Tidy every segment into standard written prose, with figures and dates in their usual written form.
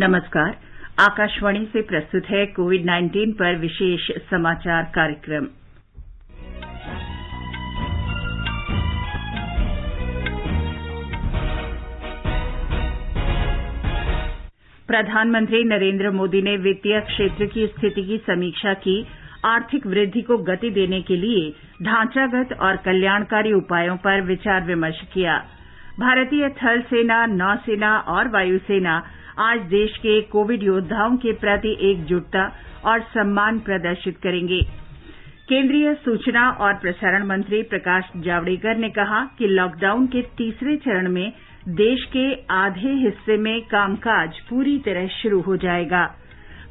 नमस्कार। आकाशवाणी से प्रस्तुत है कोविड-19 पर विशेष समाचार कार्यक्रम। प्रधानमंत्री नरेंद्र मोदी ने वित्तीय क्षेत्र की स्थिति की समीक्षा की, आर्थिक वृद्धि को गति देने के लिए ढांचागत और कल्याणकारी उपायों पर विचार विमर्श किया। भारतीय थल सेना, नौसेना और वायुसेना आज देश के कोविड योद्धाओं के प्रति एकजुटता और सम्मान प्रदर्शित करेंगे। केंद्रीय सूचना और प्रसारण मंत्री प्रकाश जावड़ेकर ने कहा कि लॉकडाउन के तीसरे चरण में देश के आधे हिस्से में कामकाज पूरी तरह शुरू हो जाएगा।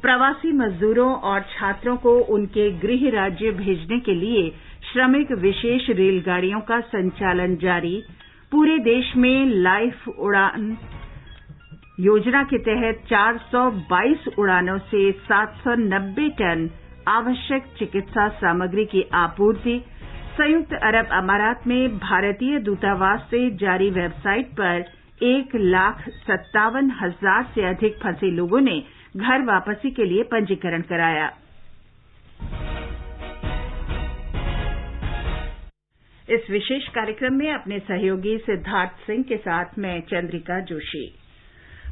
प्रवासी मजदूरों और छात्रों को उनके गृह राज्य भेजने के लिए श्रमिक विशेष रेलगाड़ियों का संचालन जारी। पूरे देश में लाइफ उड़ान योजना के तहत 422 उड़ानों से 790 टन आवश्यक चिकित्सा सामग्री की आपूर्ति। संयुक्त अरब अमारात में भारतीय दूतावास से जारी वेबसाइट पर 1,57,000 से अधिक फंसे लोगों ने घर वापसी के लिए पंजीकरण कराया। इस विशेष कार्यक्रम में अपने सहयोगी सिद्धार्थ सिंह के साथ मैं चंद्रिका जोशी।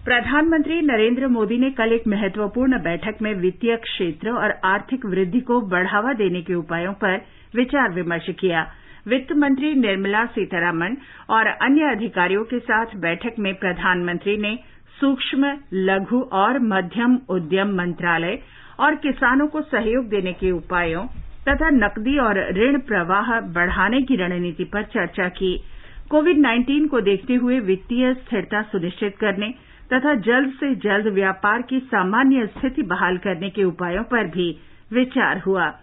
प्रधानमंत्री नरेंद्र मोदी ने कल एक महत्वपूर्ण बैठक में वित्तीय क्षेत्र और आर्थिक वृद्धि को बढ़ावा देने के उपायों पर विचार विमर्श किया। वित्त मंत्री निर्मला सीतारामन और अन्य अधिकारियों के साथ बैठक में प्रधानमंत्री ने सूक्ष्म, लघु और मध्यम उद्यम मंत्रालय और किसानों को सहयोग देने के उपायों तथा नकदी और ऋण प्रवाह बढ़ाने की रणनीति पर चर्चा की। कोविड-19 को देखते हुए वित्तीय स्थिरता सुनिश्चित करने तथा जल्द से जल्द व्यापार की सामान्य स्थिति बहाल करने के उपायों पर भी विचार हुआ।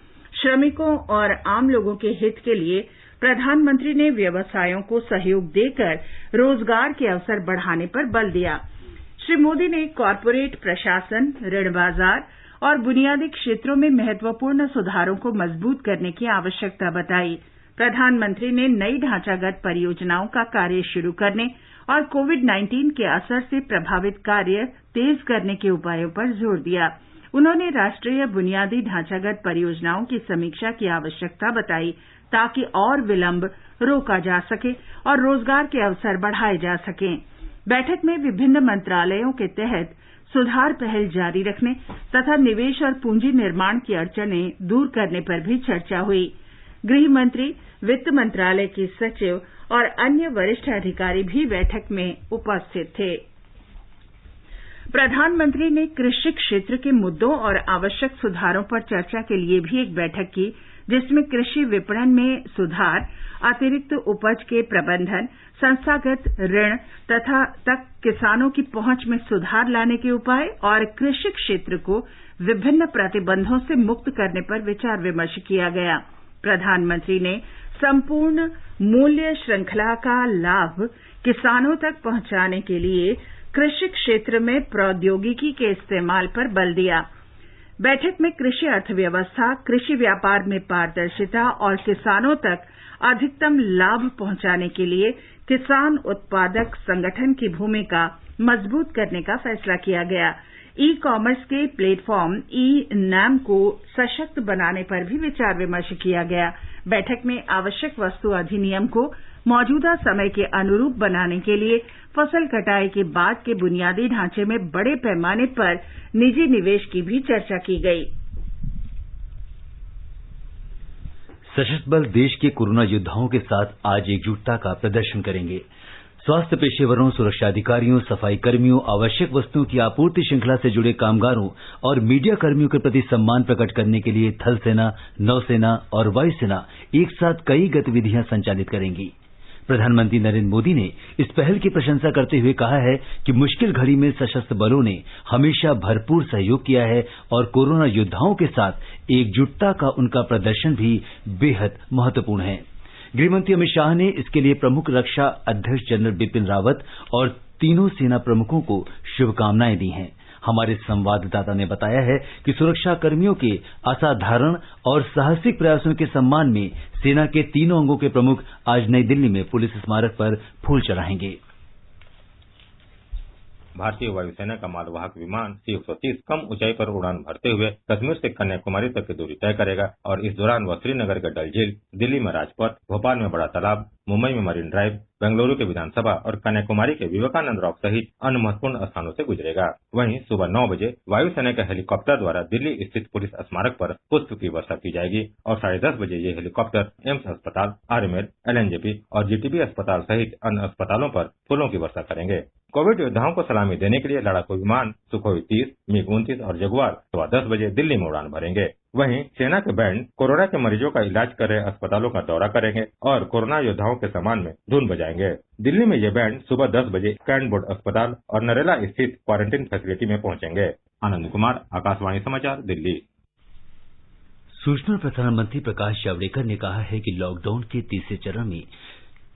श्रमिकों और आम लोगों के हित के लिए प्रधानमंत्री ने व्यवसायों को सहयोग देकर रोजगार के अवसर बढ़ाने पर बल दिया। श्री मोदी ने कॉरपोरेट प्रशासन, ऋण बाजार और बुनियादी क्षेत्रों में महत्वपूर्ण सुधारों को मजबूत करने की आवश्यकता बताई। प्रधानमंत्री ने नई ढांचागत परियोजनाओं का कार्य शुरू करने और कोविड-19 के असर से प्रभावित कार्य तेज करने के उपायों पर जोर दिया। उन्होंने राष्ट्रीय बुनियादी ढांचागत परियोजनाओं की समीक्षा की आवश्यकता बताई ताकि और विलंब रोका जा सके और रोजगार के अवसर बढ़ाए जा सकें। बैठक में विभिन्न मंत्रालयों के तहत सुधार पहल जारी रखने तथा निवेश और पूंजी निर्माण की अड़चनें दूर करने पर भी चर्चा हुई। गृह मंत्री, वित्त मंत्रालय की सचिव और अन्य वरिष्ठ अधिकारी भी बैठक में उपस्थित थे। प्रधानमंत्री ने कृषि क्षेत्र के मुद्दों और आवश्यक सुधारों पर चर्चा के लिए भी एक बैठक की, जिसमें कृषि विपणन में सुधार, अतिरिक्त उपज के प्रबंधन, संस्थागत ऋण तक किसानों की पहुंच में सुधार लाने के उपाय और कृषि क्षेत्र को विभिन्न प्रतिबंधों से मुक्त करने पर विचार विमर्श किया गया। प्रधानमंत्री ने संपूर्ण मूल्य श्रृंखला का लाभ किसानों तक पहुंचाने के लिए कृषि क्षेत्र में प्रौद्योगिकी के इस्तेमाल पर बल दिया। बैठक में कृषि अर्थव्यवस्था, कृषि व्यापार में पारदर्शिता और किसानों तक अधिकतम लाभ पहुंचाने के लिए किसान उत्पादक संगठन की भूमिका मजबूत करने का फैसला किया गया। ई-कॉमर्स के प्लेटफॉर्म ई-नैम को सशक्त बनाने पर भी विचार विमर्श किया गया। बैठक में आवश्यक वस्तु अधिनियम को मौजूदा समय के अनुरूप बनाने के लिए फसल कटाई के बाद के बुनियादी ढांचे में बड़े पैमाने पर निजी निवेश की भी चर्चा की गई। सशस्त्र बल देश के कोरोना योद्धाओं के साथ आज एकजुटता का प्रदर्शन करेंगे। स्वास्थ्य पेशेवरों, सुरक्षा अधिकारियों, सफाई कर्मियों, आवश्यक वस्तुओं की आपूर्ति श्रृंखला से जुड़े कामगारों और मीडिया कर्मियों के प्रति सम्मान प्रकट करने के लिए थल सेना, नौसेना और वायुसेना एक साथ कई गतिविधियां संचालित करेंगी। प्रधानमंत्री नरेंद्र मोदी ने इस पहल की प्रशंसा करते हुए कहा है कि मुश्किल घड़ी में सशस्त्र बलों ने हमेशा भरपूर सहयोग किया है और कोरोना योद्धाओं के साथ एकजुटता का उनका प्रदर्शन भी बेहद महत्वपूर्ण है। गृहमंत्री अमित शाह ने इसके लिए प्रमुख रक्षा अध्यक्ष जनरल बिपिन रावत और तीनों सेना प्रमुखों को शुभकामनाएं दी हैं। हमारे संवाददाता ने बताया है कि सुरक्षा कर्मियों के असाधारण और साहसिक प्रयासों के सम्मान में सेना के तीनों अंगों के प्रमुख आज नई दिल्ली में पुलिस स्मारक पर फूल चढ़ाएंगे। भारतीय वायुसेना का मालवाहक विमान C-130 कम ऊंचाई पर उड़ान भरते हुए कश्मीर से कन्याकुमारी तक की दूरी तय करेगा और इस दौरान वह श्रीनगर के डल झील, दिल्ली में राजपथ, भोपाल में बड़ा तालाब, मुंबई में मरीन ड्राइव, बेंगलुरु के विधानसभा और कन्याकुमारी के विवेकानंद रॉक सहित अन्य महत्वपूर्ण स्थानों से गुजरेगा। वहीं सुबह 9 बजे वायुसेना के हेलीकॉप्टर द्वारा दिल्ली स्थित पुलिस स्मारक पर पुष्प की वर्षा की जाएगी और 10:30 बजे ये हेलीकॉप्टर एम्स अस्पताल, आरएमएल, LNJP और GTB अस्पताल सहित अन्य अस्पतालों पर फूलों की वर्षा करेंगे। कोविड योद्धाओं को सलामी देने के लिए लड़ाकू विमान सुखोई 30, MiG-29 और जगुआर 10:15 बजे दिल्ली में उड़ान भरेंगे। वहीं सेना के बैंड कोरोना के मरीजों का इलाज कर रहे अस्पतालों का दौरा करेंगे और कोरोना योद्धाओं के सम्मान में धुन बजाएंगे। दिल्ली में ये बैंड सुबह 10 बजे कैंट बोर्ड अस्पताल और नरेला स्थित क्वारंटीन फैसिलिटी में पहुंचेंगे। आनंद कुमार, आकाशवाणी समाचार, दिल्ली। सूचना और प्रसारण मंत्री प्रकाश जावड़ेकर ने कहा है कि लॉकडाउन के तीसरे चरण में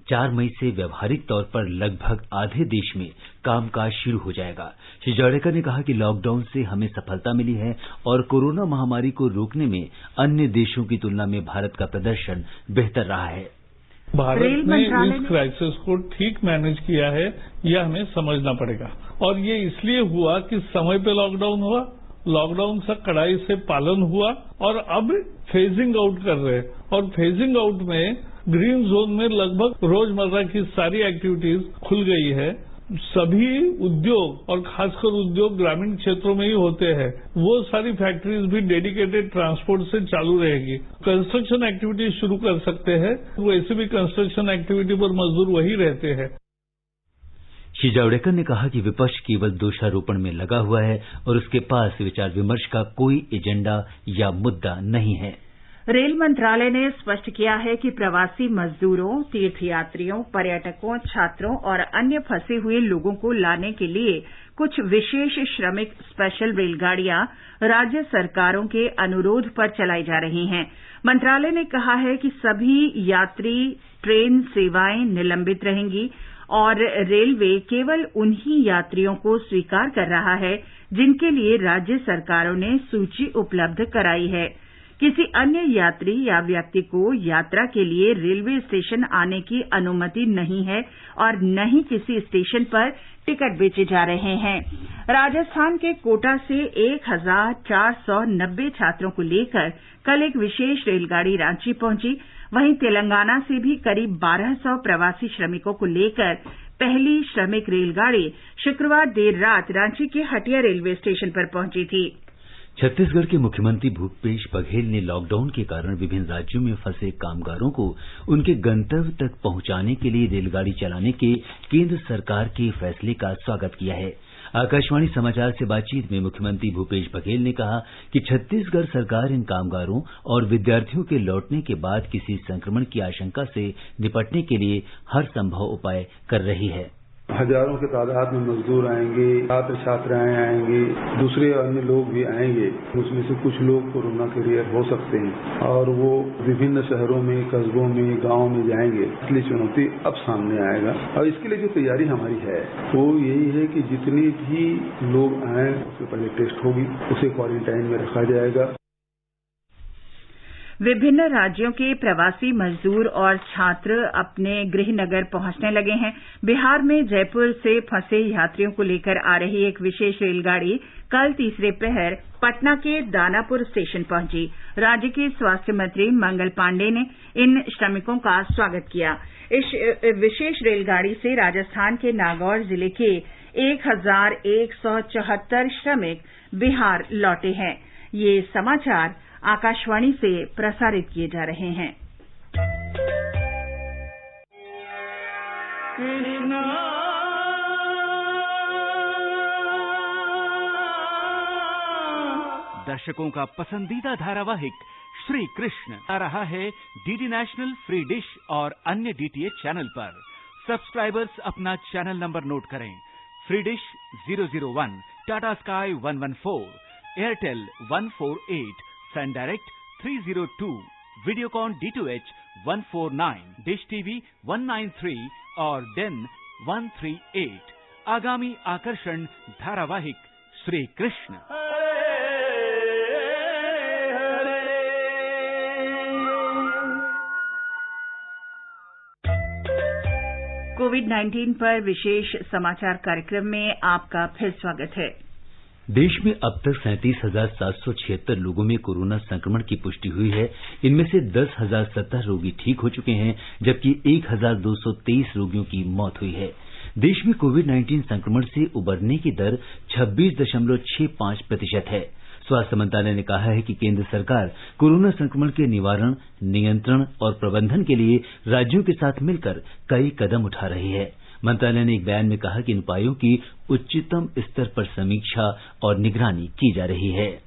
4 मई से व्यावहारिक तौर पर लगभग आधे देश में कामकाज शुरू हो जाएगा। श्री जावड़ेकर ने कहा कि लॉकडाउन से हमें सफलता मिली है और कोरोना महामारी को रोकने में अन्य देशों की तुलना में भारत का प्रदर्शन बेहतर रहा है। भारत ने इस क्राइसिस को ठीक मैनेज किया है, यह हमें समझना पड़ेगा। और ये इसलिए हुआ कि समय पे लॉकडाउन हुआ, लॉकडाउन का कड़ाई से पालन हुआ और अब फेजिंग आउट कर रहे हैं। और फेजिंग आउट में ग्रीन जोन में लगभग रोजमर्रा की सारी एक्टिविटीज खुल गई है। सभी उद्योग और खासकर उद्योग ग्रामीण क्षेत्रों में ही होते हैं, वो सारी फैक्ट्रीज भी डेडिकेटेड ट्रांसपोर्ट से चालू रहेगी। कंस्ट्रक्शन एक्टिविटीज शुरू कर सकते हैं, वैसे भी कंस्ट्रक्शन एक्टिविटी पर मजदूर वही रहते हैं। श्री जावड़ेकर ने कहा कि विपक्ष केवल दोषारोपण में लगा हुआ है और उसके पास विचार विमर्श का कोई एजेंडा या मुद्दा नहीं है। रेल मंत्रालय ने स्पष्ट किया है कि प्रवासी मजदूरों, तीर्थयात्रियों, पर्यटकों, छात्रों और अन्य फंसे हुए लोगों को लाने के लिए कुछ विशेष श्रमिक स्पेशल रेलगाड़ियां राज्य सरकारों के अनुरोध पर चलाई जा रही हैं। मंत्रालय ने कहा है कि सभी यात्री ट्रेन सेवाएं निलंबित रहेंगी और रेलवे केवल उन्हीं यात्रियों को स्वीकार कर रहा है जिनके लिए राज्य सरकारों ने सूची उपलब्ध कराई है। किसी अन्य यात्री या व्यक्ति को यात्रा के लिए रेलवे स्टेशन आने की अनुमति नहीं है और न ही किसी स्टेशन पर टिकट बेचे जा रहे हैं। राजस्थान के कोटा से 1490 छात्रों को लेकर कल एक विशेष रेलगाड़ी रांची पहुंची। वहीं तेलंगाना से भी करीब 1200 प्रवासी श्रमिकों को लेकर पहली श्रमिक रेलगाड़ी शुक्रवार देर रात रांची के हटिया रेलवे स्टेशन पर पहुंची थी। छत्तीसगढ़ के मुख्यमंत्री भूपेश बघेल ने लॉकडाउन के कारण विभिन्न राज्यों में फंसे कामगारों को उनके गंतव्य तक पहुंचाने के लिए रेलगाड़ी चलाने के केंद्र सरकार के फैसले का स्वागत किया है। आकाशवाणी समाचार से बातचीत में मुख्यमंत्री भूपेश बघेल ने कहा कि छत्तीसगढ़ सरकार इन कामगारों और विद्यार्थियों के लौटने के बाद किसी संक्रमण की आशंका से निपटने के लिए हर संभव उपाय कर रही है। हजारों की तादाद में मजदूर आएंगे, छात्र छात्राएं आएंगे, दूसरे अन्य लोग भी आएंगे। उसमें से कुछ लोग कोरोना कैरियर हो सकते हैं और वो विभिन्न शहरों में, कस्बों में, गांव में जाएंगे। इसलिए चुनौती अब सामने आएगा और इसके लिए जो तैयारी हमारी है वो यही है कि जितने भी लोग आए उससे पहले टेस्ट होगी, उसे क्वारंटाइन में रखा जाएगा। विभिन्न राज्यों के प्रवासी मजदूर और छात्र अपने गृह नगर पहुंचने लगे हैं। बिहार में जयपुर से फंसे यात्रियों को लेकर आ रही एक विशेष रेलगाड़ी कल तीसरे पहर पटना के दानापुर स्टेशन पहुंची। राज्य के स्वास्थ्य मंत्री मंगल पांडेय ने इन श्रमिकों का स्वागत किया। इस विशेष रेलगाड़ी से राजस्थान के नागौर जिले के 1174 श्रमिक बिहार लौटे हैं। ये समाचार आकाशवाणी से प्रसारित किए जा रहे हैं। दर्शकों का पसंदीदा धारावाहिक श्री कृष्ण आ रहा है डीडी नेशनल, फ्री डिश और अन्य डीटीएच चैनल पर। सब्सक्राइबर्स अपना चैनल नंबर नोट करें। Free dish 001, Tata sky 114, Airtel 148, Sun Direct 302, Videocon D2H 149, dish TV 193 और डेन 138। आगामी आकर्षण धारावाहिक श्री कृष्ण। कोविड-19 पर विशेष समाचार कार्यक्रम में आपका फिर स्वागत है। देश में अब तक 37,776 लोगों में कोरोना संक्रमण की पुष्टि हुई है। इनमें से 10,070 रोगी ठीक हो चुके हैं, जबकि 1,223 रोगियों की मौत हुई है। देश में कोविड-19 संक्रमण से उबरने की दर 26.65% है। स्वास्थ्य मंत्रालय ने कहा है कि केंद्र सरकार कोरोना संक्रमण के निवारण, नियंत्रण और प्रबंधन के लिए राज्यों के साथ मिलकर कई कदम उठा रही है। मंत्रालय ने एक बयान में कहा कि इन उपायों की उच्चतम स्तर पर समीक्षा और निगरानी की जा रही है।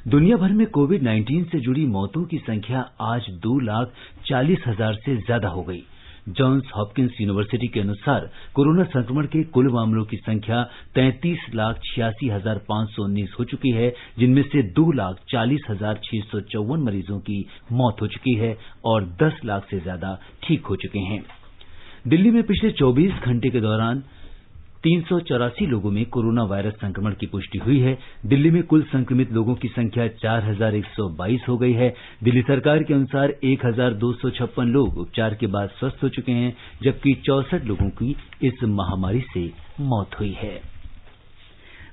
दुनिया भर में कोविड-19 से जुड़ी मौतों की संख्या आज 2,40,000 से ज्यादा हो गई। जॉन्स हॉपकिंस यूनिवर्सिटी के अनुसार कोरोना संक्रमण के कुल मामलों की संख्या 33,86,519 हो चुकी है, जिनमें से 2,40,654 मरीजों की मौत हो चुकी है और 10 लाख से ज्यादा ठीक हो चुके हैं। दिल्ली में पिछले 24 घंटे के दौरान 384 लोगों में कोरोना वायरस संक्रमण की पुष्टि हुई है। दिल्ली में कुल संक्रमित लोगों की संख्या 4,122 हो गई है। दिल्ली सरकार के अनुसार 1,256 लोग उपचार के बाद स्वस्थ हो चुके हैं, जबकि 64 लोगों की इस महामारी से मौत हुई है।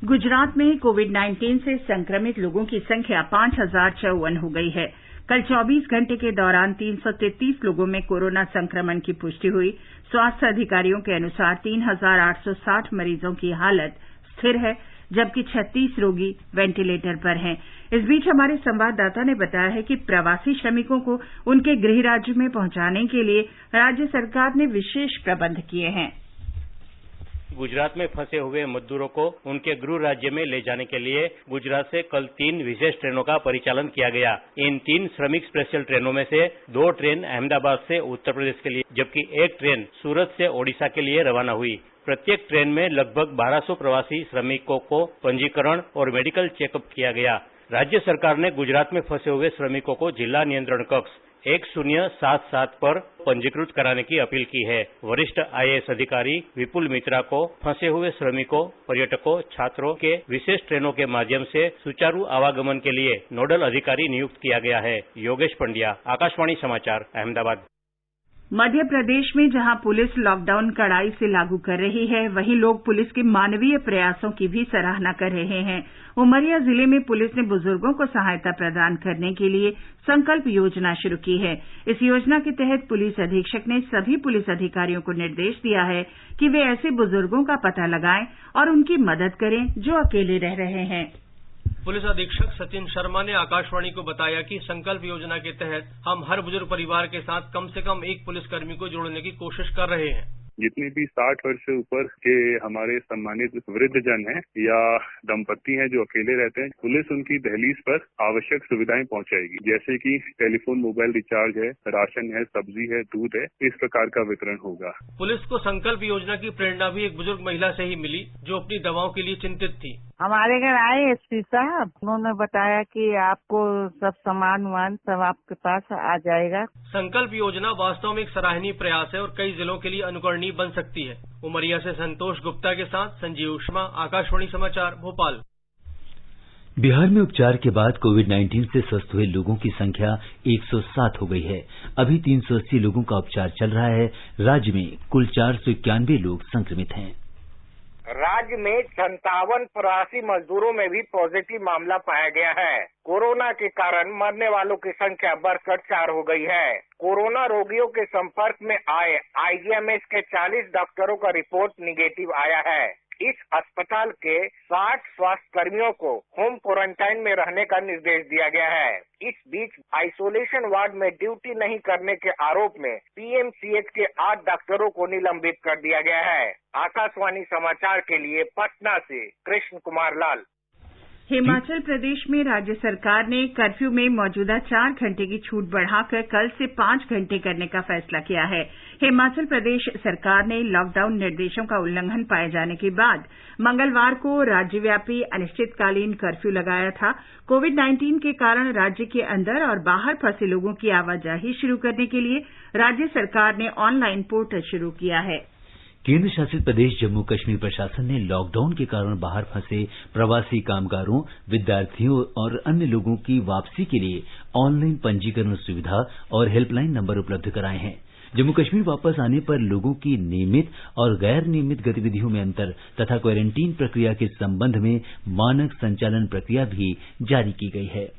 गुजरात में कोविड-19 से संक्रमित लोगों की संख्या 5,054 हो गई है। कल 24 घंटे के दौरान 333 लोगों में कोरोना संक्रमण की पुष्टि हुई। स्वास्थ्य अधिकारियों के अनुसार 3,860 मरीजों की हालत स्थिर है, जबकि 36 रोगी वेंटिलेटर पर हैं। इस बीच हमारे संवाददाता ने बताया है कि प्रवासी श्रमिकों को उनके गृह राज्य में पहुंचाने के लिए राज्य सरकार ने विशेष प्रबंध किए हैं। गुजरात में फंसे हुए मजदूरों को उनके गृह राज्य में ले जाने के लिए गुजरात से कल 3 विशेष ट्रेनों का परिचालन किया गया। इन 3 श्रमिक स्पेशल ट्रेनों में से 2 ट्रेन अहमदाबाद से उत्तर प्रदेश के लिए, जबकि 1 ट्रेन सूरत से ओडिशा के लिए रवाना हुई। प्रत्येक ट्रेन में लगभग 1200 प्रवासी श्रमिकों को पंजीकरण और मेडिकल चेकअप किया गया। राज्य सरकार ने गुजरात में फंसे हुए श्रमिकों को जिला नियंत्रण कक्ष 1077 पर पंजीकृत कराने की अपील की है। वरिष्ठ आईएएस अधिकारी विपुल मित्रा को फंसे हुए श्रमिकों, पर्यटकों, छात्रों के विशेष ट्रेनों के माध्यम से सुचारू आवागमन के लिए नोडल अधिकारी नियुक्त किया गया है। योगेश पंड्या, आकाशवाणी समाचार, अहमदाबाद। मध्य प्रदेश में जहां पुलिस लॉकडाउन कड़ाई से लागू कर रही है, वहीं लोग पुलिस के मानवीय प्रयासों की भी सराहना कर रहे हैं। उमरिया जिले में पुलिस ने बुजुर्गों को सहायता प्रदान करने के लिए संकल्प योजना शुरू की है। इस योजना के तहत पुलिस अधीक्षक ने सभी पुलिस अधिकारियों को निर्देश दिया है कि वे ऐसे बुजुर्गों का पता लगाएं और उनकी मदद करें जो अकेले रह रहे हैं। पुलिस अधीक्षक सचिन शर्मा ने आकाशवाणी को बताया कि संकल्प योजना के तहत हम हर बुजुर्ग परिवार के साथ कम से कम एक पुलिसकर्मी को जोड़ने की कोशिश कर रहे हैं। जितने भी 60 वर्ष से ऊपर के हमारे सम्मानित वृद्धजन हैं या दंपति हैं जो अकेले रहते हैं, पुलिस उनकी दहलीज पर आवश्यक सुविधाएं पहुंचाएगी, जैसे कि टेलीफोन, मोबाइल रिचार्ज है, राशन है, सब्जी है, दूध है, इस प्रकार का वितरण होगा। पुलिस को संकल्प योजना की प्रेरणा भी एक बुजुर्ग महिला से ही मिली जो अपनी दवाओं के लिए चिंतित थी। हमारे घर आए एसपी साहब, उन्होंने बताया कि आपको सब सामान सब आपके पास आ जाएगा। संकल्प योजना वास्तव में एक सराहनीय प्रयास है और कई जिलों के लिए अनुकरणीय बन सकती है। उमरिया से संतोष गुप्ता के साथ संजीव शर्मा, आकाशवाणी समाचार, भोपाल। बिहार में उपचार के बाद कोविड-19 से स्वस्थ हुए लोगों की संख्या 107 हो गई है। अभी 380 लोगों का उपचार चल रहा है। राज्य में कुल 491 लोग संक्रमित हैं। राज्य में 57 प्रवासी मजदूरों में भी पॉजिटिव मामला पाया गया है। कोरोना के कारण मरने वालों की संख्या बढ़कर 4 हो गई है। कोरोना रोगियों के संपर्क में आए आईजीएमएस के 40 डॉक्टरों का रिपोर्ट निगेटिव आया है। इस अस्पताल के 60 स्वास्थ्य कर्मियों को होम क्वारंटाइन में रहने का निर्देश दिया गया है। इस बीच आइसोलेशन वार्ड में ड्यूटी नहीं करने के आरोप में पीएमसीएच के 8 डॉक्टरों को निलंबित कर दिया गया है। आकाशवाणी समाचार के लिए पटना से कृष्ण कुमार लाल। हिमाचल प्रदेश में राज्य सरकार ने कर्फ्यू में मौजूदा 4 घंटे की छूट बढ़ाकर कल से 5 घंटे करने का फैसला किया है। हिमाचल प्रदेश सरकार ने लॉकडाउन निर्देशों का उल्लंघन पाए जाने के बाद मंगलवार को राज्यव्यापी अनिश्चितकालीन कर्फ्यू लगाया था। कोविड-19 के कारण राज्य के अंदर और बाहर फंसे लोगों की आवाजाही शुरू करने के लिए राज्य सरकार ने ऑनलाइन पोर्टल शुरू किया है। केंद्र शासित प्रदेश जम्मू कश्मीर प्रशासन ने लॉकडाउन के कारण बाहर फंसे प्रवासी कामगारों, विद्यार्थियों और अन्य लोगों की वापसी के लिए ऑनलाइन पंजीकरण सुविधा और हेल्पलाइन नंबर उपलब्ध कराए हैं। जम्मू कश्मीर वापस आने पर लोगों की नियमित और गैर नियमित गतिविधियों में अंतर तथा क्वारंटीन प्रक्रिया के संबंध में मानक संचालन प्रक्रिया भी जारी की गई है।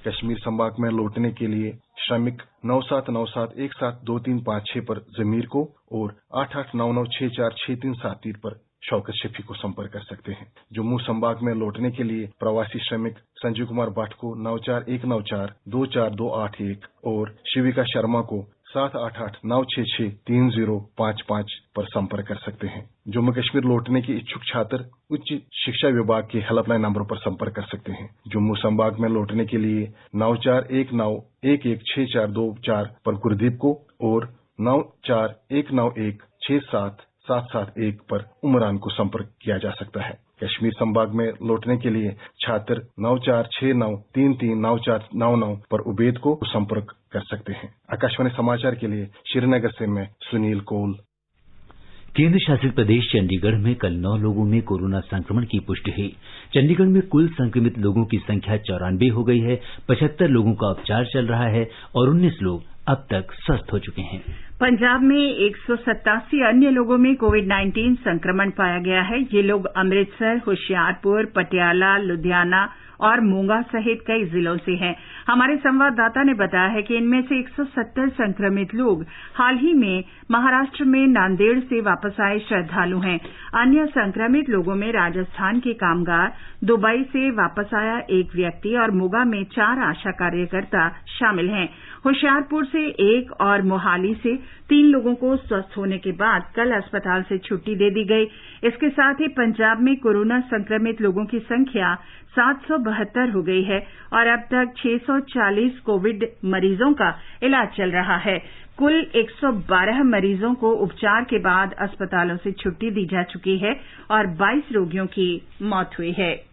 कश्मीर संभाग में लौटने के लिए श्रमिक 9797172356 पर जमीर को और 8899646373 पर शौकत शफी को संपर्क कर सकते हैं। जम्मू संभाग में लौटने के लिए प्रवासी श्रमिक संजीव कुमार भट्ट को 9419424281 और शिविका शर्मा को 7889663055 पर संपर्क कर सकते हैं। जम्मू कश्मीर लौटने के इच्छुक छात्र उच्च शिक्षा विभाग के हेल्पलाइन नंबर पर संपर्क कर सकते हैं। जम्मू संभाग में लौटने के लिए 9419116424 पर गुरदीप को और 9419167771 पर उमरान को संपर्क किया जा सकता है। कश्मीर संभाग में लौटने के लिए छात्र 9469339499 पर उबैद को संपर्क कर सकते हैं। आकाशवाणी समाचार के लिए श्रीनगर से मैं सुनील कौल। केंद्र शासित प्रदेश चंडीगढ़ में कल 9 लोगों में कोरोना संक्रमण की पुष्टि हुई। चंडीगढ़ में कुल संक्रमित लोगों की संख्या 94 हो गई है। 75 लोगों का उपचार चल रहा है और 19 लोग अब तक स्वस्थ हो चुके हैं। पंजाब में 187 अन्य लोगों में कोविड-19 संक्रमण पाया गया है। ये लोग अमृतसर, होशियारपुर, पटियाला, लुधियाना और मोगा सहित कई जिलों से हैं। हमारे संवाददाता ने बताया है कि इनमें से 170 संक्रमित लोग हाल ही में महाराष्ट्र में नांदेड़ से वापस आए श्रद्धालु हैं। अन्य संक्रमित लोगों में राजस्थान के कामगार, दुबई से वापस आया एक व्यक्ति और मोगा में 4 आशा कार्यकर्ता शामिल हैं। होशियारपुर से 1 और मोहाली से 3 लोगों को स्वस्थ होने के बाद कल अस्पताल से छुट्टी दे दी गई। इसके साथ ही पंजाब में कोरोना संक्रमित लोगों की संख्या 772 हो गई है और अब तक 640 कोविड मरीजों का इलाज चल रहा है। कुल 112 मरीजों को उपचार के बाद अस्पतालों से छुट्टी दी जा चुकी है और 22 रोगियों की मौत हुई है।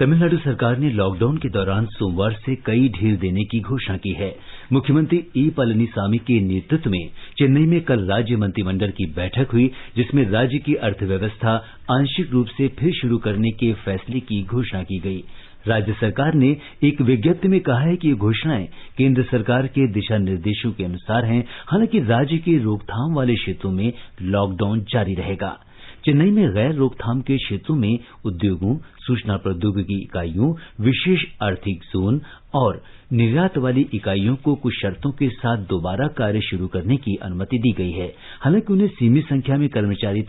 तमिलनाडु सरकार ने लॉकडाउन के दौरान सोमवार से कई ढील देने की घोषणा की है। मुख्यमंत्री ई पलनीसामी के नेतृत्व में चेन्नई में कल राज्य मंत्रिमंडल की बैठक हुई, जिसमें राज्य की अर्थव्यवस्था आंशिक रूप से फिर शुरू करने के फैसले की घोषणा की गई। राज्य सरकार ने एक विज्ञप्ति में कहा है कि ये घोषणाएं केंद्र सरकार के दिशा निर्देशों के अनुसार हैं। हालांकि राज्य के रोकथाम वाले क्षेत्रों में लॉकडाउन जारी रहेगा। चेन्नई में गैर रोकथाम के क्षेत्रों में उद्योगों, सूचना प्रौद्योगिकी इकाइयों, विशेष आर्थिक जोन और निर्यात वाली इकाइयों को कुछ शर्तों के साथ दोबारा कार्य शुरू करने की अनुमति दी गई है। हालांकि उन्हें सीमित संख्या में कर्मचारी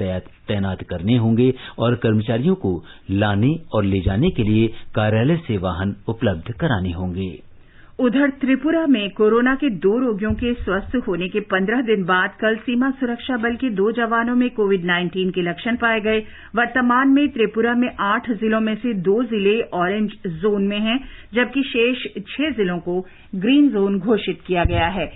तैनात करने होंगे और कर्मचारियों को लाने और ले जाने के लिए कार्यालय से वाहन उपलब्ध कराने होंगे। उधर त्रिपुरा में कोरोना के 2 रोगियों के स्वस्थ होने के 15 दिन बाद कल सीमा सुरक्षा बल के 2 जवानों में कोविड-19 के लक्षण पाए गए। वर्तमान में त्रिपुरा में 8 जिलों में से 2 जिले ऑरेंज जोन में हैं, जबकि शेष 6 जिलों को ग्रीन जोन घोषित किया गया है।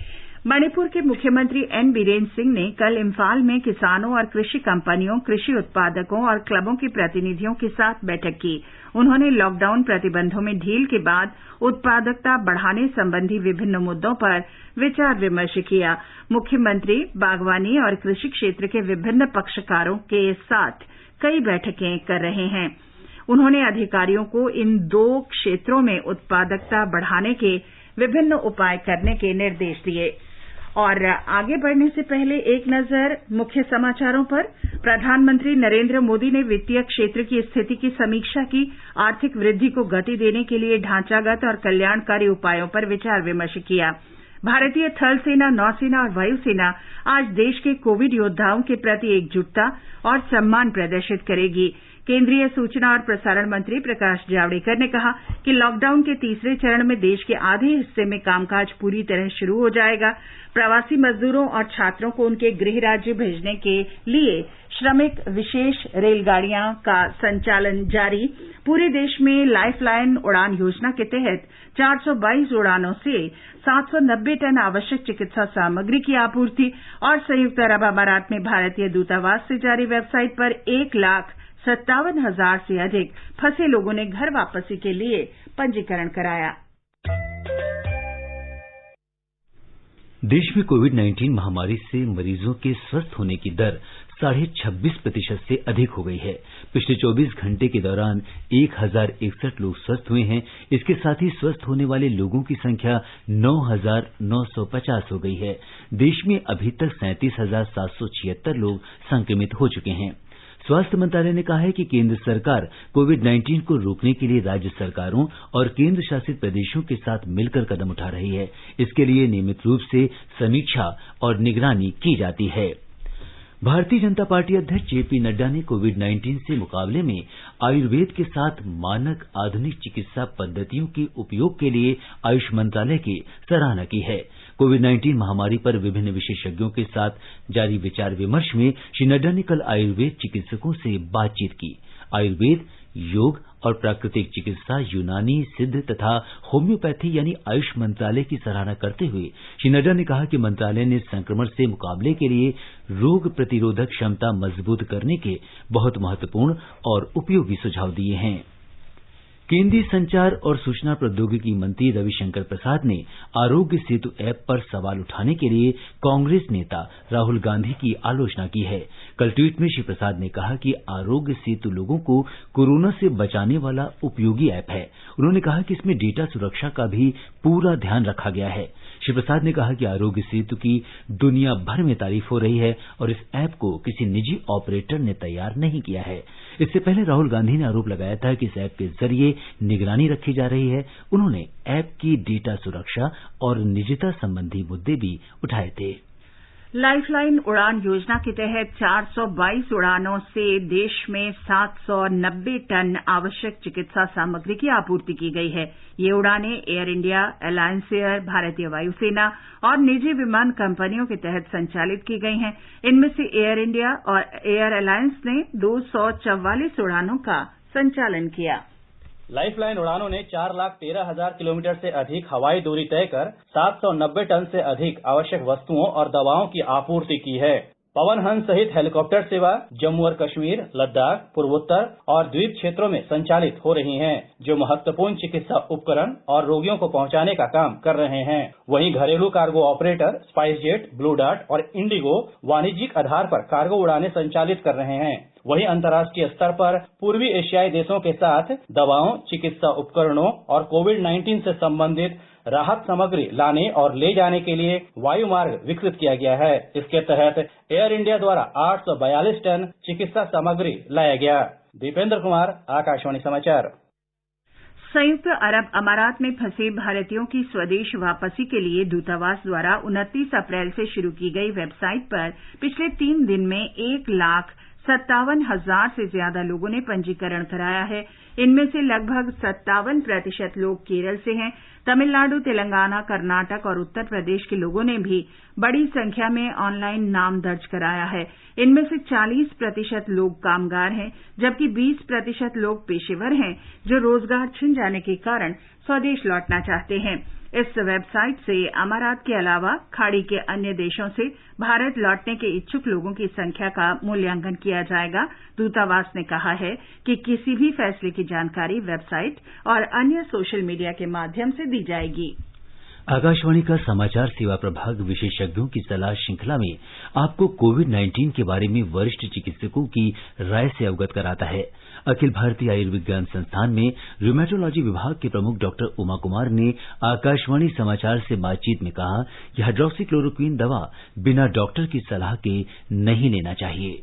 मणिपुर के मुख्यमंत्री एन बीरेन सिंह ने कल इम्फाल में किसानों और कृषि कंपनियों, कृषि उत्पादकों और क्लबों के प्रतिनिधियों के साथ बैठक की। उन्होंने लॉकडाउन प्रतिबंधों में ढील के बाद उत्पादकता बढ़ाने संबंधी विभिन्न मुद्दों पर विचार विमर्श किया। मुख्यमंत्री बागवानी और कृषि क्षेत्र के विभिन्न पक्षकारों के साथ कई बैठकें कर रहे हैं। उन्होंने अधिकारियों को इन 2 क्षेत्रों में उत्पादकता बढ़ाने के विभिन्न उपाय करने के निर्देश दिए। और आगे बढ़ने से पहले एक नजर मुख्य समाचारों पर। प्रधानमंत्री नरेंद्र मोदी ने वित्तीय क्षेत्र की स्थिति की समीक्षा की। आर्थिक वृद्धि को गति देने के लिए ढांचागत और कल्याणकारी उपायों पर विचार विमर्श किया। भारतीय थल सेना, नौसेना और वायुसेना आज देश के कोविड योद्धाओं के प्रति एकजुटता और सम्मान प्रदर्शित करेगी। केंद्रीय सूचना और प्रसारण मंत्री प्रकाश जावड़ेकर ने कहा कि लॉकडाउन के तीसरे चरण में देश के आधे हिस्से में कामकाज पूरी तरह शुरू हो जाएगा। प्रवासी मजदूरों और छात्रों को उनके गृह राज्य भेजने के लिए श्रमिक विशेष रेलगाड़ियां का संचालन जारी। पूरे देश में लाइफलाइन उड़ान योजना के तहत 422 उड़ानों से 790 टन आवश्यक चिकित्सा सामग्री की आपूर्ति। और संयुक्त अरब अमारात में भारतीय दूतावास से जारी वेबसाइट पर 1,57,000 से अधिक फंसे लोगों ने घर वापसी के लिए पंजीकरण कराया। देश में कोविड-19 महामारी से मरीजों के स्वस्थ होने की दर 26.5% से अधिक हो गई है। पिछले 24 घंटे के दौरान 1061 लोग स्वस्थ हुए हैं। इसके साथ ही स्वस्थ होने वाले लोगों की संख्या 9,950 हो गई है। देश में अभी तक 37,776 लोग संक्रमित हो चुके हैं। स्वास्थ्य मंत्रालय ने कहा है कि केंद्र सरकार कोविड-19 को रोकने के लिए राज्य सरकारों और केंद्र शासित प्रदेशों के साथ मिलकर कदम उठा रही है। इसके लिए नियमित रूप से समीक्षा और निगरानी की जाती है। भारतीय जनता पार्टी अध्यक्ष जेपी नड्डा ने कोविड-19 से मुकाबले में आयुर्वेद के साथ मानक आधुनिक चिकित्सा पद्धतियों के उपयोग के लिए आयुष मंत्रालय की सराहना की है। कोविड-19 महामारी पर विभिन्न विशेषज्ञों के साथ जारी विचार विमर्श में श्री नड्डा ने कल आयुर्वेद चिकित्सकों से बातचीत की। आयुर्वेद, योग और प्राकृतिक चिकित्सा, यूनानी, सिद्ध तथा होम्योपैथी यानी आयुष मंत्रालय की सराहना करते हुए श्री नड्डा ने कहा कि मंत्रालय ने संक्रमण से मुकाबले के लिए रोग प्रतिरोधक क्षमता मजबूत करने के बहुत महत्वपूर्ण और उपयोगी सुझाव दिए हैं। केंद्रीय संचार और सूचना प्रौद्योगिकी मंत्री रविशंकर प्रसाद ने आरोग्य सेतु ऐप पर सवाल उठाने के लिए कांग्रेस नेता राहुल गांधी की आलोचना की है। कल ट्वीट में श्री प्रसाद ने कहा कि आरोग्य सेतु लोगों को कोरोना से बचाने वाला उपयोगी ऐप है। उन्होंने कहा कि इसमें डेटा सुरक्षा का भी पूरा ध्यान रखा गया है। श्री प्रसाद ने कहा कि आरोग्य सेतु की दुनिया भर में तारीफ हो रही है और इस ऐप को किसी निजी ऑपरेटर ने तैयार नहीं किया है। इससे पहले राहुल गांधी ने आरोप लगाया था कि इस ऐप के जरिए निगरानी रखी जा रही है। उन्होंने ऐप की डेटा सुरक्षा और निजता संबंधी मुद्दे भी उठाए थे। लाइफलाइन उड़ान योजना के तहत 422 उड़ानों से देश में 790 टन आवश्यक चिकित्सा सामग्री की आपूर्ति की गई है। ये उड़ानें एयर इंडिया, अलायंस एयर, भारतीय वायुसेना और निजी विमान कंपनियों के तहत संचालित की गई हैं। इनमें से एयर इंडिया और एयर अलायंस ने 244 उड़ानों का संचालन किया। लाइफलाइन उड़ानों ने 4,13,000 किलोमीटर से अधिक हवाई दूरी तय कर 790 टन से अधिक आवश्यक वस्तुओं और दवाओं की आपूर्ति की है। पवन हंस सहित हेलीकॉप्टर सेवा जम्मू और कश्मीर, लद्दाख, पूर्वोत्तर और द्वीप क्षेत्रों में संचालित हो रही हैं, जो महत्वपूर्ण चिकित्सा उपकरण और रोगियों को पहुंचाने का काम कर रहे हैं। वहीं घरेलू cargo operator spice jet, blue dart और इंडिगो वाणिज्यिक आधार पर कार्गो उड़ानें संचालित कर रहे हैं। वहीं अंतर्राष्ट्रीय स्तर पर पूर्वी एशियाई देशों के साथ दवाओं, चिकित्सा उपकरणों और कोविड-19 से संबंधित राहत सामग्री लाने और ले जाने के लिए वायु मार्ग विकसित किया गया है। इसके तहत एयर इंडिया द्वारा 842 टन चिकित्सा सामग्री लाया गया। दीपेंद्र कुमार, आकाशवाणी समाचार। संयुक्त अरब अमारात में फंसे भारतीयों की स्वदेश वापसी के लिए दूतावास द्वारा 29 अप्रैल से शुरू की गई वेबसाइट पर पिछले 3 दिन में 1,57,000 से ज्यादा लोगों ने पंजीकरण कराया है। इनमें से लगभग 57% लोग केरल से हैं। तमिलनाडु, तेलंगाना, कर्नाटक और उत्तर प्रदेश के लोगों ने भी बड़ी संख्या में ऑनलाइन नाम दर्ज कराया है। इनमें से 40% लोग कामगार हैं, जबकि 20% लोग पेशेवर हैं जो रोजगार छिन जाने के कारण स्वदेश लौटना चाहते हैं। इस वेबसाइट से अमारात के अलावा खाड़ी के अन्य देशों से भारत लौटने के इच्छुक लोगों की संख्या का मूल्यांकन किया जाएगा। दूतावास ने कहा है कि किसी भी फैसले की जानकारी वेबसाइट और अन्य सोशल मीडिया के माध्यम से दी जाएगी। आकाशवाणी का समाचार सेवा प्रभाग विशेषज्ञों की सलाह श्रृंखला में आपको कोविड-19 के बारे में वरिष्ठ चिकित्सकों की राय से अवगत कराता है। अखिल भारतीय आयुर्विज्ञान संस्थान में रूमेटोलॉजी विभाग के प्रमुख डॉक्टर उमा कुमार ने आकाशवाणी समाचार से बातचीत में कहा कि हाइड्रोक्सीक्लोरोक्विन दवा बिना डॉक्टर की सलाह के नहीं लेना चाहिए।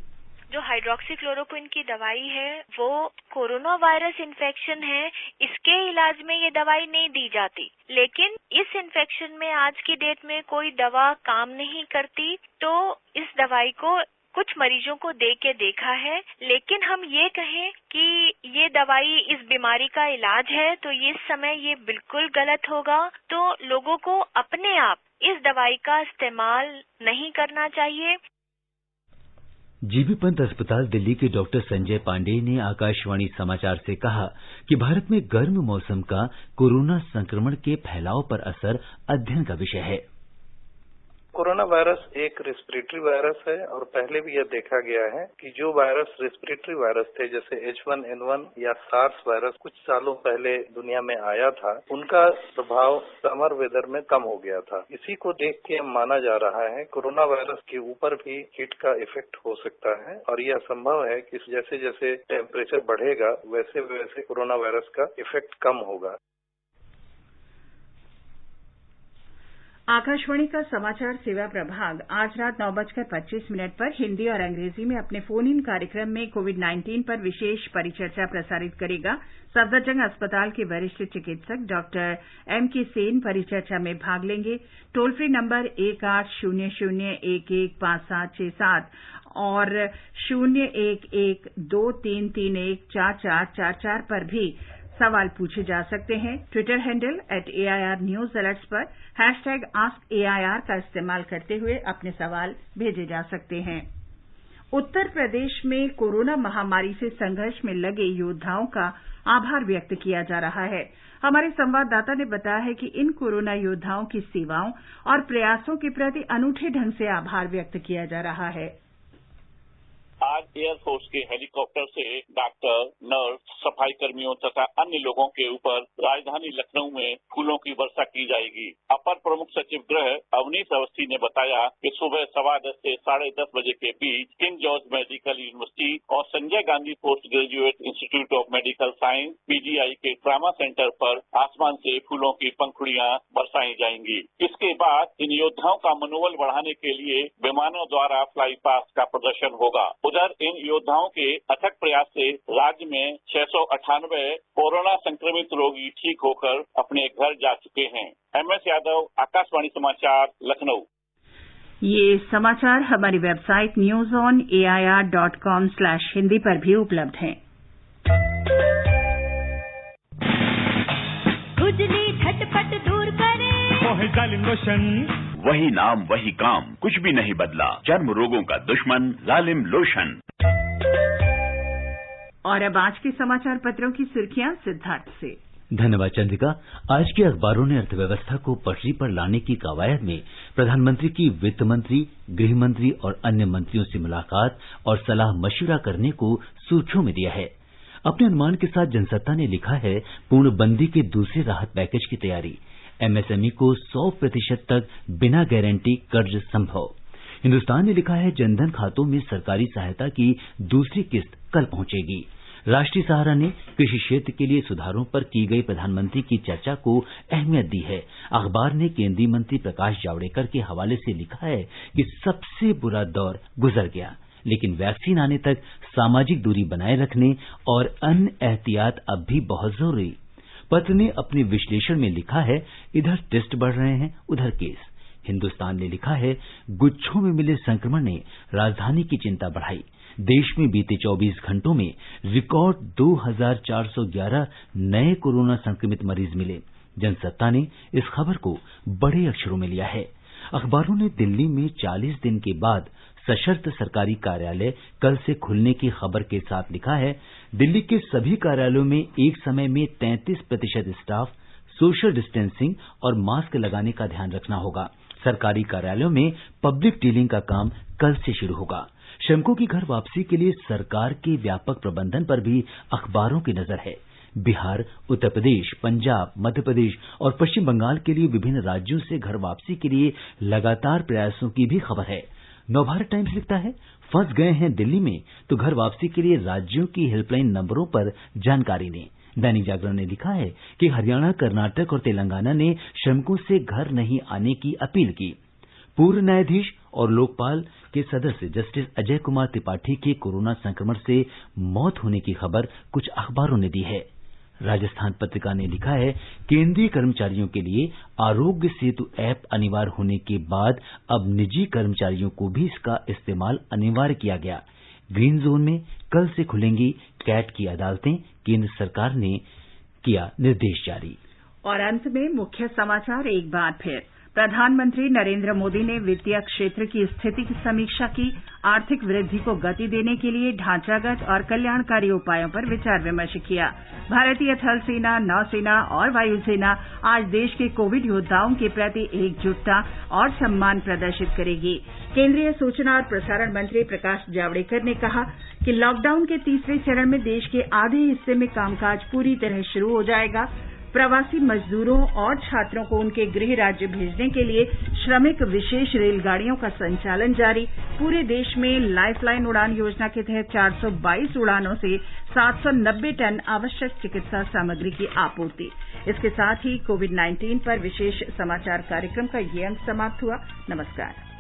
जो हाइड्रोक्सीक्लोरोक्विन की दवाई है वो कोरोना वायरस इन्फेक्शन है, इसके इलाज में ये दवाई नहीं दी जाती। लेकिन इस इन्फेक्शन में आज की डेट में कोई दवा काम नहीं करती, तो इस दवाई को कुछ मरीजों को दे के देखा है। लेकिन हम ये कहें कि ये दवाई इस बीमारी का इलाज है तो इस समय ये बिल्कुल गलत होगा। तो लोगों को अपने आप इस दवाई का इस्तेमाल नहीं करना चाहिए। जीबी पंत अस्पताल दिल्ली के डॉक्टर संजय पांडेय ने आकाशवाणी समाचार से कहा कि भारत में गर्म मौसम का कोरोना संक्रमण के फैलाव पर असर अध्ययन का विषय है। कोरोना वायरस एक रेस्पिरेटरी वायरस है और पहले भी यह देखा गया है कि जो वायरस रेस्पिरेटरी वायरस थे जैसे H1N1 या सार्स वायरस कुछ सालों पहले दुनिया में आया था, उनका प्रभाव समर वेदर में कम हो गया था। इसी को देख के माना जा रहा है कोरोना वायरस के ऊपर भी हीट का इफेक्ट हो सकता है और यह संभव है कि जैसे जैसे टेम्परेचर बढ़ेगा वैसे वैसे कोरोना वायरस का इफेक्ट कम होगा। आकाशवाणी का समाचार सेवा प्रभाग आज रात 9:25 पर हिंदी और अंग्रेजी में अपने फोन इन कार्यक्रम में कोविड-19 पर विशेष परिचर्चा प्रसारित करेगा। सफदरजंग अस्पताल के वरिष्ठ चिकित्सक डॉक्टर M.K. सेन परिचर्चा में भाग लेंगे। टोल फ्री नंबर 1800115767 और 011233144444 पर भी सवाल पूछे जा सकते हैं। Twitter handle @AIR News Alerts पर #AskAIR का इस्तेमाल करते हुए अपने सवाल भेजे जा सकते हैं। उत्तर प्रदेश में कोरोना महामारी से संघर्ष में लगे योद्धाओं का आभार व्यक्त किया जा रहा है। हमारे संवाददाता ने बताया है कि इन कोरोना योद्धाओं की सेवाओं और प्रयासों के प्रति अनूठे ढंग से आभार व्यक्त किया जा रहा है। आज एयरफोर्स के हेलीकॉप्टर से डॉक्टर, नर्स, सफाई कर्मियों तथा अन्य लोगों के ऊपर राजधानी लखनऊ में फूलों की वर्षा की जाएगी। अपर प्रमुख सचिव गृह अवनीश अवस्थी ने बताया कि सुबह 10:15 से 10:30 बजे के बीच किंग जॉर्ज मेडिकल यूनिवर्सिटी और Sanjay Gandhi post graduate institute of medical science PGI के ट्रामा सेंटर पर आसमान से फूलों की पंखुड़ियां बरसाई जाएंगी। इसके बाद इन योद्धाओं का मनोबल बढ़ाने के लिए विमानों द्वारा फ्लाई पास्ट का प्रदर्शन होगा। उधर इन योद्धाओं के अथक प्रयास से राज्य में 698 कोरोना संक्रमित रोगी ठीक होकर अपने घर जा चुके हैं। MS यादव, आकाशवाणी समाचार, लखनऊ। ये समाचार हमारी वेबसाइट newsonair.com/hindi पर भी उपलब्ध हैं। खुजली झटपट दूर करे, जालिम लोशन, वही नाम वही काम, कुछ भी नहीं बदला। चर्म रोगों का दुश्मन लालिम लोशन। और अब आज के समाचार पत्रों की सुर्खियां सिद्धार्थ से। धन्यवाद चंद्रिका। आज के अखबारों ने अर्थव्यवस्था को पटरी पर लाने की कवायद में प्रधानमंत्री की वित्त मंत्री, गृह मंत्री और अन्य मंत्रियों से मुलाकात और सलाह मशविरा करने को सुर्खियों में दिया है। अपने अनुमान के साथ जनसत्ता ने लिखा है, पूर्णबंदी के दूसरे राहत पैकेज की तैयारी, MSME को 100% तक बिना गारंटी कर्ज संभव। हिन्दुस्तान ने लिखा है, जनधन खातों में सरकारी सहायता की दूसरी किस्त कल पहुंचेगी। राष्ट्रीय सहारा ने कृषि क्षेत्र के लिए सुधारों पर की गई प्रधानमंत्री की चर्चा को अहमियत दी है। अखबार ने केंद्रीय मंत्री प्रकाश जावड़ेकर के हवाले से लिखा है कि सबसे बुरा दौर गुजर गया, लेकिन वैक्सीन आने तक सामाजिक दूरी बनाए रखने और अन्य एहतियात अब भी बहुत जरूरी। पत्र ने अपने विश्लेषण में लिखा है, इधर टेस्ट बढ़ रहे हैं, उधर केस। हिन्दुस्तान ने लिखा है, गुच्छों में मिले संक्रमण ने राजधानी की चिंता बढ़ाई। देश में बीते 24 घंटों में रिकॉर्ड 2411 नए कोरोना संक्रमित मरीज मिले। जनसत्ता ने इस खबर को बड़े अक्षरों में लिया है। अखबारों ने दिल्ली में 40 दिन के बाद सशर्त सरकारी कार्यालय कल से खुलने की खबर के साथ लिखा है, दिल्ली के सभी कार्यालयों में एक समय में 33% स्टाफ, सोशल डिस्टेंसिंग और मास्क लगाने का ध्यान रखना होगा। सरकारी कार्यालयों में पब्लिक डीलिंग का काम कल से शुरू होगा। श्रमिकों की घर वापसी के लिए सरकार के व्यापक प्रबंधन पर भी अखबारों की नजर है। बिहार, उत्तर प्रदेश, पंजाब, मध्य प्रदेश और पश्चिम बंगाल के लिए विभिन्न राज्यों से घर वापसी के लिए लगातार प्रयासों की भी खबर है। नवभारत टाइम्स लिखता है, फंस गए हैं दिल्ली में तो घर वापसी के लिए राज्यों की हेल्पलाइन नंबरों पर जानकारी दें। दैनिक जागरण ने लिखा है कि हरियाणा, कर्नाटक और तेलंगाना ने श्रमिकों से घर नहीं आने की अपील की। पूर्व न्यायाधीश और लोकपाल के सदस्य जस्टिस अजय कुमार त्रिपाठी के कोरोना संक्रमण से मौत होने की खबर कुछ अखबारों ने दी है। राजस्थान पत्रिका ने लिखा है, केंद्रीय कर्मचारियों के लिए आरोग्य सेतु ऐप अनिवार्य होने के बाद अब निजी कर्मचारियों को भी इसका इस्तेमाल अनिवार्य किया गया। ग्रीन जोन में कल से खुलेंगी कैट की अदालतें, केंद्र सरकार ने किया निर्देश जारी। और अंत में मुख्य समाचार एक बार फिर। प्रधानमंत्री नरेंद्र मोदी ने वित्तीय क्षेत्र की स्थिति की समीक्षा की, आर्थिक वृद्धि को गति देने के लिए ढांचागत और कल्याणकारी उपायों पर विचार विमर्श किया। भारतीय थल सेना, नौसेना और वायुसेना आज देश के कोविड योद्धाओं के प्रति एकजुटता और सम्मान प्रदर्शित करेगी। केंद्रीय सूचना और प्रसारण मंत्री प्रकाश जावड़ेकर ने कहा कि लॉकडाउन के तीसरे चरण में देश के आधे हिस्से में कामकाज पूरी तरह शुरू हो जाएगा। प्रवासी मजदूरों और छात्रों को उनके गृह राज्य भेजने के लिए श्रमिक विशेष रेलगाड़ियों का संचालन जारी। पूरे देश में लाइफलाइन उड़ान योजना के तहत 422 उड़ानों से 790 टन आवश्यक चिकित्सा सामग्री की आपूर्ति। इसके साथ ही कोविड-19 पर विशेष समाचार कार्यक्रम का ये अंक समाप्त हुआ। नमस्कार।